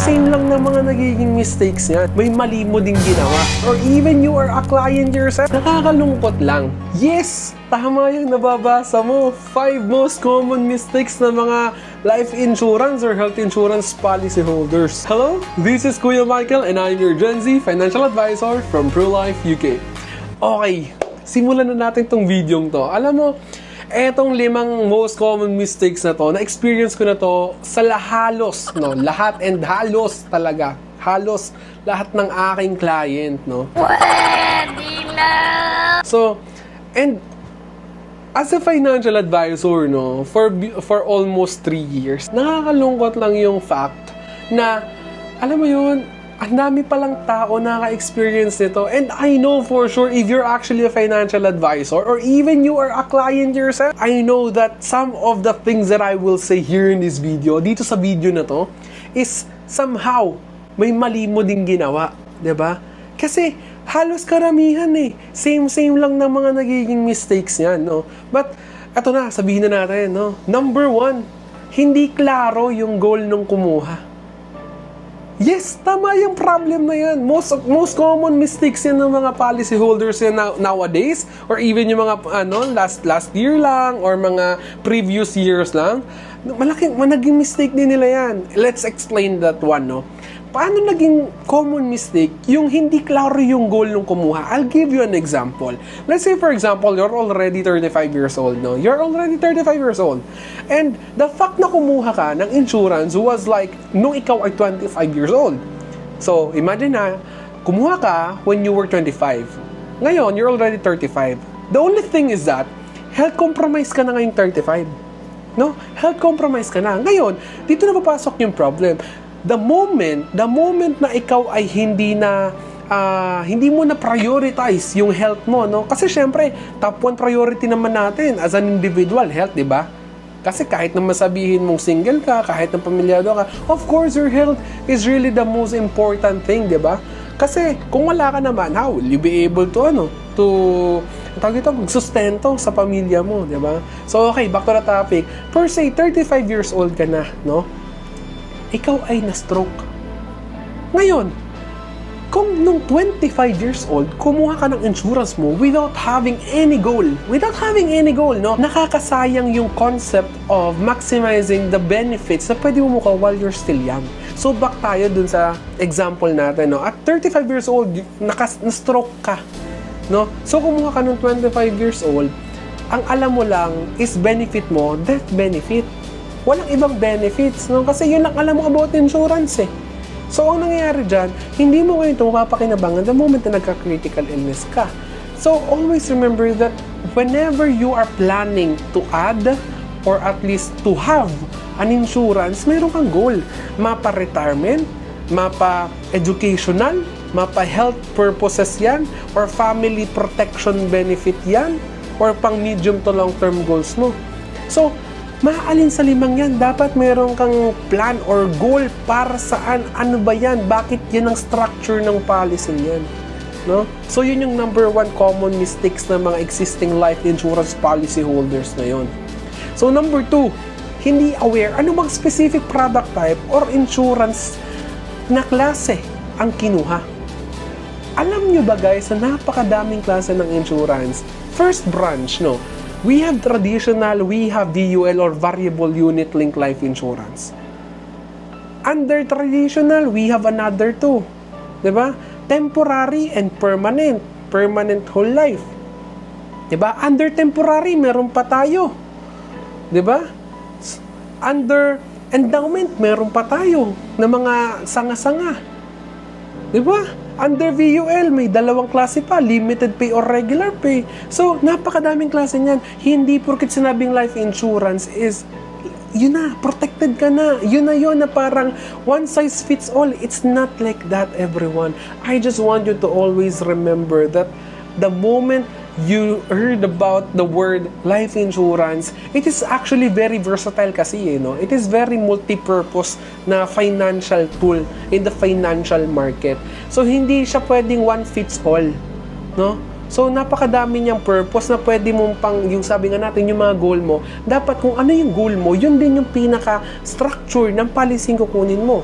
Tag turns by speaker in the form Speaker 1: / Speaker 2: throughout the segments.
Speaker 1: Same lang ng mga nagiging mistakes niyan. May mali mo ding ginawa. Or even you are a client yourself. Nakakalungkot lang. Yes! Tama yung nababasa mo. 5 most common mistakes ng mga life insurance or health insurance policy holders. Hello, this is Kuya Michael and I'm your Gen Z financial advisor from ProLife UK. Okay, simulan na natin tong video to. Alam mo, etong 5 most common mistakes na to, na-experience ko na to sa halos, no? Lahat and halos talaga. Halos lahat ng aking client, no? Pwede na! So, and as a financial advisor, no, for almost 3 years, nakakalungkot lang yung fact na, alam mo yun, ang dami palang tao naka-experience nito. And I know for sure, if you're actually a financial advisor, or even you are a client yourself, I know that some of the things that I will say here in this video, dito sa video na to, is somehow, may mali mo ding ginawa. 'Di ba? Kasi, halos karamihan Same lang ng mga nagiging mistakes yan, no? But, eto na, sabihin na natin, no? Number 1, hindi klaro yung goal nung kumuha. Yes, tama yung problem na yan. Most common mistakes yan ng mga policy holders yan nowadays, or even yung mga, last year lang, or mga previous years lang. Naging mistake din nila yan. Let's explain that one, no? Paano naging common mistake yung hindi klaro yung goal nung kumuha? I'll give you an example. Let's say, for example, you're already 35 years old, no? You're already 35 years old. And the fact na kumuha ka ng insurance was like, nung ikaw ay 25 years old. So, imagine na, kumuha ka when you were 25. Ngayon, you're already 35. The only thing is that, health compromise ka na ngayong 35. No? Health compromise ka na. Ngayon, dito na papasok yung problem. The moment na ikaw ay hindi mo na prioritize yung health mo, no? Kasi syempre, top 1 priority naman natin as an individual, health, di ba? Kasi kahit na masabihin mong single ka, kahit na pamilyado ka, of course, your health is really the most important thing, di ba? Kasi kung wala ka naman, how will you be able to magsustento sa pamilya mo, di ba? So, okay, back to the topic. Per se, 35 years old ka na, no? Ikaw ay na-stroke. Ngayon, kung nung 25 years old, kumuha ka ng insurance mo without having any goal, no? Nakakasayang yung concept of maximizing the benefits na pwede mo mukha while you're still young. So, back tayo dun sa example natin, no? At 35 years old, na-stroke ka, no? So, kumuha ka nung 25 years old, ang alam mo lang is benefit mo, death benefit. Walang ibang benefits, no? Kasi yun lang alam mo about insurance, So, ang nangyayari dyan, hindi mo ngayon ito mapapakinabangan the moment na nagka-critical illness ka. So, always remember that whenever you are planning to add or at least to have an insurance, mayroon kang goal. Mapa-retirement, mapa-educational, mapa-health purposes yan, or family protection benefit yan, or pang medium to long-term goals mo. So, maalin sa 5 yan, dapat meron kang plan or goal para saan, ano ba yan, bakit yan ang structure ng policy niyan, no? So yun yung number 1 common mistakes ng mga existing life insurance policy holders ngayon. So number 2, hindi aware ano bang specific product type or insurance na klase ang kinuha. Alam nyo ba guys, na napakadaming klase ng insurance. First branch, no? We have traditional, we have VUL or variable unit link life insurance. Under traditional, we have another 2. 'Di ba? Temporary and permanent. Permanent whole life. 'Di ba? Under temporary, meron pa tayo. 'Di ba? Under endowment, meron pa tayo na mga sanga-sanga. 'Di ba? Under VUL, may 2 klase pa, limited pay or regular pay. So, napakadaming klase niyan. Hindi porket sinabing life insurance is, yun na, protected ka na. Yun na parang one size fits all. It's not like that, everyone. I just want you to always remember that the moment you heard about the word life insurance, it is actually very versatile kasi, no? It is very multi-purpose na financial tool in the financial market. So, hindi siya pwedeng one fits all, no? So, napakadami niyang purpose na pwede mong yung sabi nga natin, yung mga goal mo, dapat kung ano yung goal mo, yun din yung pinaka-structure ng policy kukunin mo.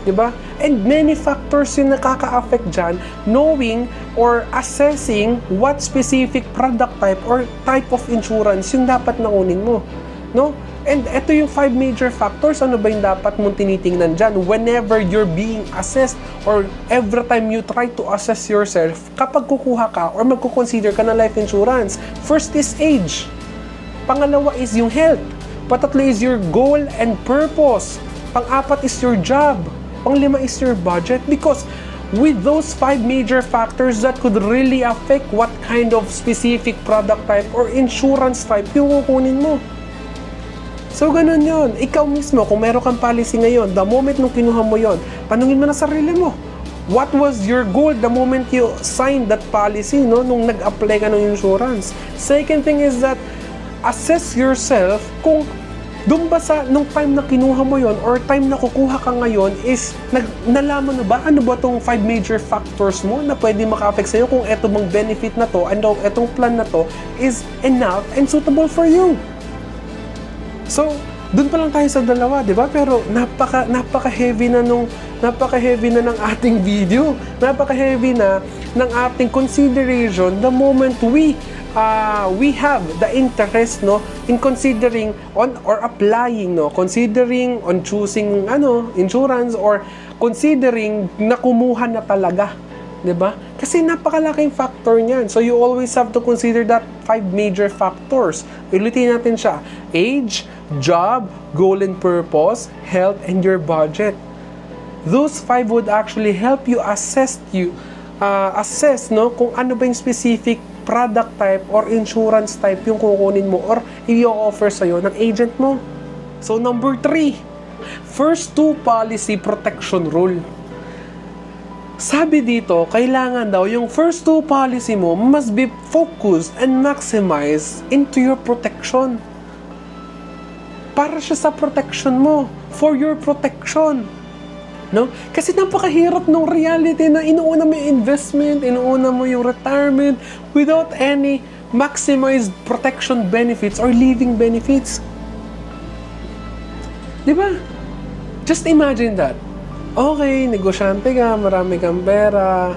Speaker 1: Diba? And many factors yung nakaka-affect dyan, knowing or assessing what specific product type or type of insurance yung dapat na kunin mo. No? And ito yung 5 major factors. Ano ba yung dapat mong tinitingnan dyan whenever you're being assessed or every time you try to assess yourself kapag kukuha ka or magkukonsider ka ng life insurance. First is age. Pangalawa is yung health. Patatlo is your goal and purpose. Pang-apat is your job. Pang-lima is your budget. Because with those 5 major factors that could really affect what kind of specific product type or insurance type yung kukunin mo. So, ganun yun. Ikaw mismo, kung meron kang policy ngayon, the moment nung kinuha mo yon, tanungin mo na sarili mo. What was your goal the moment you signed that policy, no? Nung nag-apply ka ng insurance? Second thing is that, assess yourself kung doon ba sa, nung time na kinuha mo yon or time na kukuha ka ngayon is, nalaman na ba, ano ba tong 5 major factors mo na pwede maka-affect sa'yo kung eto bang benefit na to, ano, etong plan na to is enough and suitable for you. So, doon pa lang tayo sa dalawa, di ba? Pero napaka-heavy na ng ating video. Napaka-heavy na ng ating consideration the moment we have the interest, no, in considering on or applying, no, considering on choosing insurance or considering na kumuha na talaga, 'di ba? Kasi napakalaking factor niyan. So you always have to consider that 5 major factors. Ulitin natin siya: age, job, goal and purpose, health, and your budget. Those 5 would actually help you assess no, kung ano ba yung specific product type or insurance type yung kukunin mo or i-offer sa'yo ng agent mo. So, number 3, first 2 policy protection rule. Sabi dito, kailangan daw yung first 2 policy mo must be focused and maximized into your protection. Para siya sa protection mo, for your protection. No? Kasi napakahirap ng reality na inuuna mo yung investment, inuuna mo yung retirement without any maximized protection benefits or living benefits. Di ba? Just imagine that. Okay, negosyante ka, marami kang pera,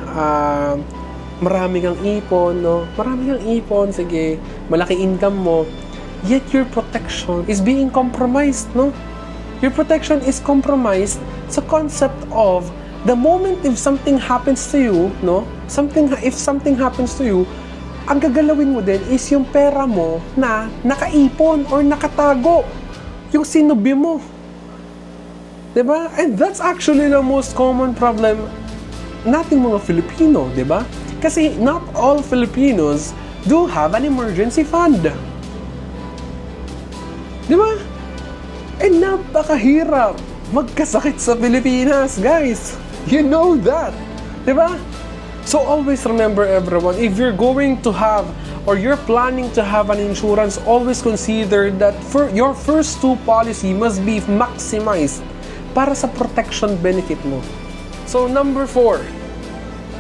Speaker 1: marami kang ipon, no? Marami kang ipon, sige, malaki income mo, yet your protection is being compromised, no? Your protection is compromised sa concept of the moment if something happens to you, no? If something happens to you, ang gagalawin mo din is yung pera mo na nakaipon or nakatago. Yung sinubi mo. Diba? And that's actually the most common problem nating mga Filipino, diba? Kasi not all Filipinos do have an emergency fund. Diba? And napakahirap magkasakit sa Pilipinas, guys. You know that. Diba? So always remember, everyone, if you're going to have or you're planning to have an insurance, always consider that your first 2 policy must be maximized para sa protection benefit mo. So number 4,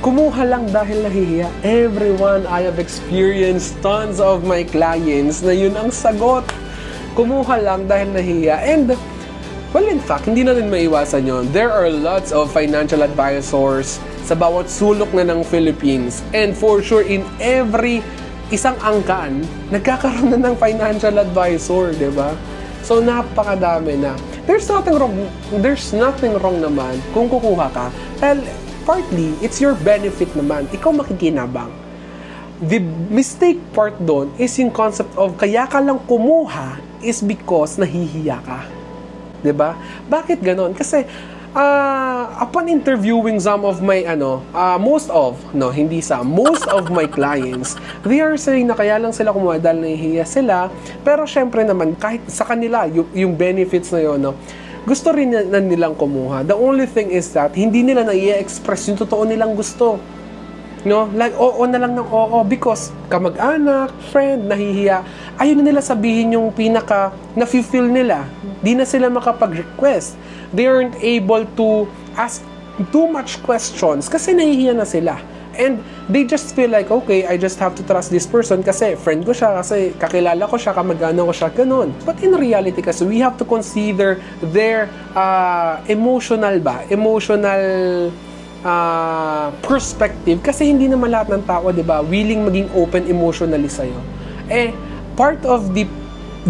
Speaker 1: kumuha lang dahil nahihiya. Everyone, I have experienced tons of my clients na yun ang sagot. Kumuha lang dahil nahihiya. And well, in fact, hindi na rin maiwasan yun. There are lots of financial advisors sa bawat sulok na ng Philippines. And for sure, in every isang angkan, nagkakaroon na ng financial advisor, di ba? So, napakadami na. There's nothing wrong naman kung kukuha ka. Well, partly, it's your benefit naman. Ikaw makikinabang. The mistake part doon is yung concept of kaya ka lang kumuha is because nahihiya ka. 'Di ba? Bakit ganon? Kasi upon interviewing some of my most of my clients, they are saying na kaya lang sila kumuha dahil nahihiya sila. Pero syempre naman, kahit sa kanila yung benefits na yun, no, gusto rin na nilang kumuha. The only thing is that hindi nila na-i-express yung totoo nilang gusto. No? Like, oo na lang ng oo because kamag-anak, friend, nahihiya. Ayaw na nila sabihin yung pinaka na-feel nila. Di na sila makapag-request. They aren't able to ask too much questions kasi nahihiya na sila. And they just feel like, okay, I just have to trust this person kasi friend ko siya, kasi kakilala ko siya, kamag-anak ko siya, ganun. But in reality kasi, we have to consider their emotional perspective, kasi hindi naman lahat ng tao, di ba, willing maging open emotionally sa'yo. Part of the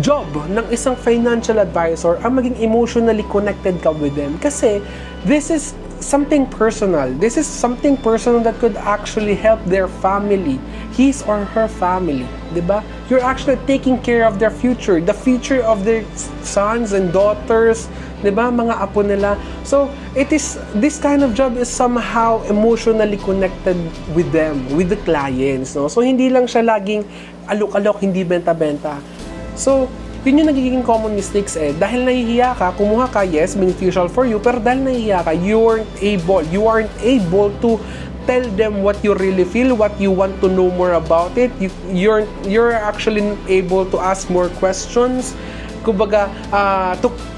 Speaker 1: job ng isang financial advisor ang maging emotionally connected ka with them, kasi this is something personal. This is something personal that could actually help their family, his or her family, diba? You're actually taking care of their future, the future of their sons and daughters, diba? Mga apo nila. So, this kind of job is somehow emotionally connected with them, with the clients, no? So, hindi lang siya laging alok-alok, hindi benta-benta. So, yun yung nagiging common mistakes Dahil nahihiya ka, kumuha ka, yes, beneficial for you, pero dahil nahihiya ka, you aren't able to tell them what you really feel, what you want to know more about it. You're actually able to ask more questions, kumbaga,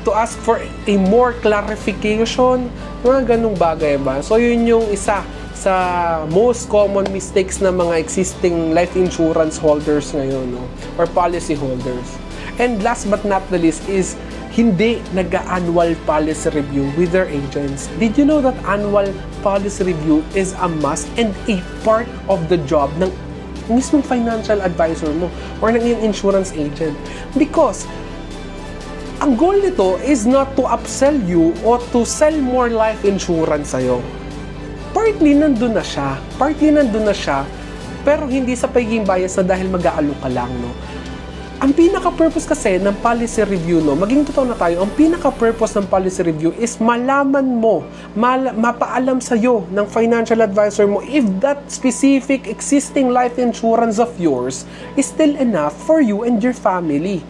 Speaker 1: to ask for a more clarification, mga ganung bagay ba? So, yun yung isa sa most common mistakes ng mga existing life insurance holders ngayon, no? Or policy holders. And last but not the least is hindi nag-annual policy review with their agents. Did you know that annual policy review is a must and a part of the job ng mismong financial advisor mo or ng iyong insurance agent? Because ang goal nito is not to upsell you or to sell more life insurance sa'yo. Partly nandun na siya, pero hindi sa pagiging bias na dahil mag-aalok ka lang, no? Ang pinaka-purpose kasi ng policy review, no, maging totoo na tayo, ang pinaka-purpose ng policy review is malaman mo, mapaalam sa'yo ng financial advisor mo if that specific existing life insurance of yours is still enough for you and your family.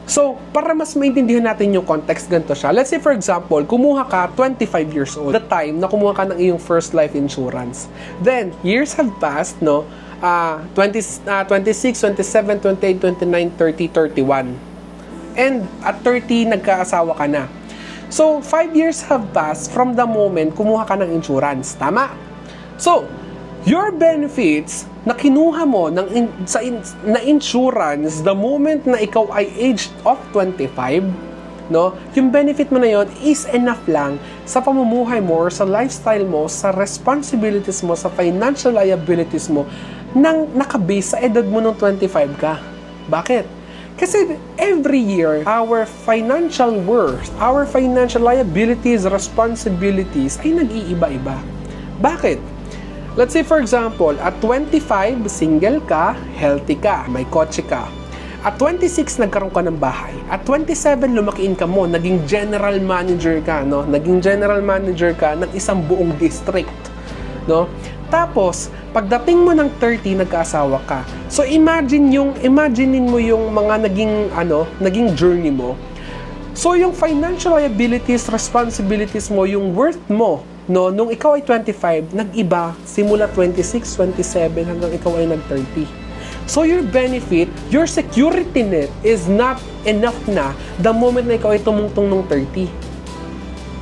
Speaker 1: So, para mas maintindihan natin yung context, ganito siya. Let's say, for example, kumuha ka 25 years old, the time na kumuha ka ng iyong first life insurance. Then, years have passed, no? 26, 27, 28, 29, 30, 31. And at 30, nagkaasawa ka na. So, 5 years have passed from the moment kumuha ka ng insurance. Tama? So, your benefits na kinuha mo na insurance the moment na ikaw ay aged of 25, no? Yung benefit mo na yon is enough lang sa pamumuhay mo or sa lifestyle mo, sa responsibilities mo, sa financial liabilities mo nang nakabase sa edad mo nung 25 ka. Bakit? Kasi every year, our financial worth, our financial liabilities, responsibilities ay nag-iiba-iba. Bakit? Let's say for example, at 25, single ka, healthy ka, may kotse ka. At 26, nagkaroon ka ng bahay. At 27, lumaki income mo, naging general manager ka, no? Naging general manager ka ng isang buong district, no? Tapos, pagdating mo ng 30, nagkaasawa ka. So imaginein mo yung mga naging journey mo. So yung financial liabilities, responsibilities mo, yung worth mo, no, nung ikaw ay 25, nag-iba simula 26, 27 hanggang ikaw ay nag-30. So your benefit, your security net is not enough na the moment na ikaw ay tumungtong ng 30.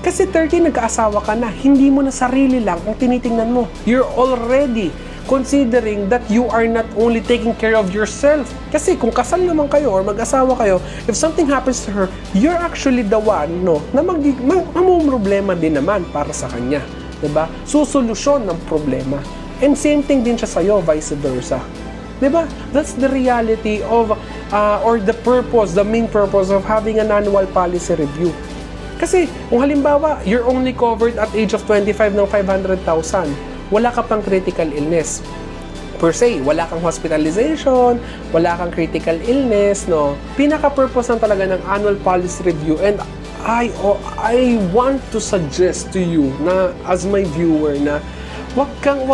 Speaker 1: Kasi 30, nagkaasawa ka na, hindi mo na sarili lang ang tinitingnan mo. You're already considering that you are not only taking care of yourself. Kasi kung kasal naman kayo or mag-asawa kayo, if something happens to her, you're actually the one, no, na mamumroblema din naman para sa kanya. Diba? Susolusyon ng problema. And same thing din siya sa'yo, vice versa. Diba? That's the reality of, or the purpose, the main purpose of having an annual policy review. Kasi kung halimbawa, you're only covered at age of 25 ng 500,000, wala ka pang critical illness. Per se, wala kang hospitalization, wala kang critical illness, no? Pinaka-purpose lang talaga ng annual policy review, and I want to suggest to you na as my viewer na wag kang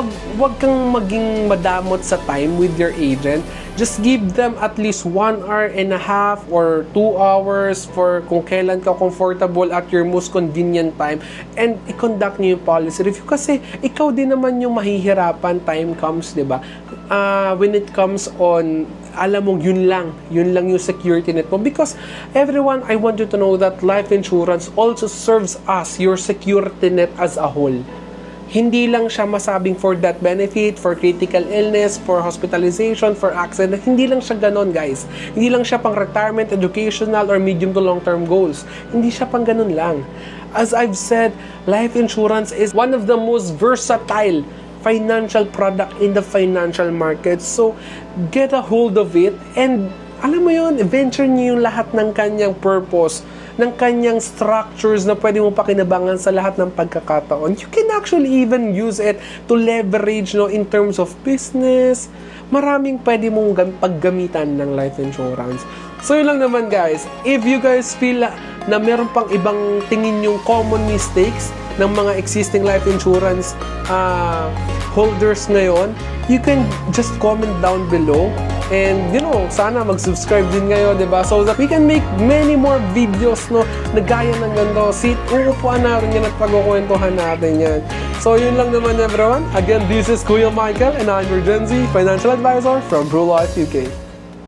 Speaker 1: maging madamot sa time with your agent. Just give them at least 1 hour and a half or 2 hours for kung kailan ka comfortable at your most convenient time, and i-conduct niyo yung policy review. Kasi ikaw din naman yung mahihirapan time comes, di ba? When it comes on, alam mong yun lang yung security net mo. Because everyone, I want you to know that life insurance also serves as your security net as a whole. Hindi lang siya masabing for that benefit, for critical illness, for hospitalization, for accident. Hindi lang siya ganon, guys. Hindi lang siya pang retirement, educational, or medium to long-term goals. Hindi siya pang ganon lang. As I've said, life insurance is one of the most versatile financial product in the financial market. So, get a hold of it and alam mo yun, venture niyo yung lahat ng kanyang purpose, ng kanyang structures na pwede mo pakinabangan sa lahat ng pagkakataon. You can actually even use it to leverage, no, in terms of business. Maraming pwede mong paggamitan ng life insurance. So yun lang naman, guys. If you guys feel na meron pang ibang tingin yung common mistakes ng mga existing life insurance holders ngayon, you can just comment down below. And, sana mag-subscribe din ngayon, diba? So that we can make many more videos, no, na gaya ng ganito. Uupuan natin yan at pagkukwentuhan natin yan. So, yun lang naman, everyone. Again, this is Kuya Michael, and I'm your Gen Z Financial Advisor from Blue Life UK.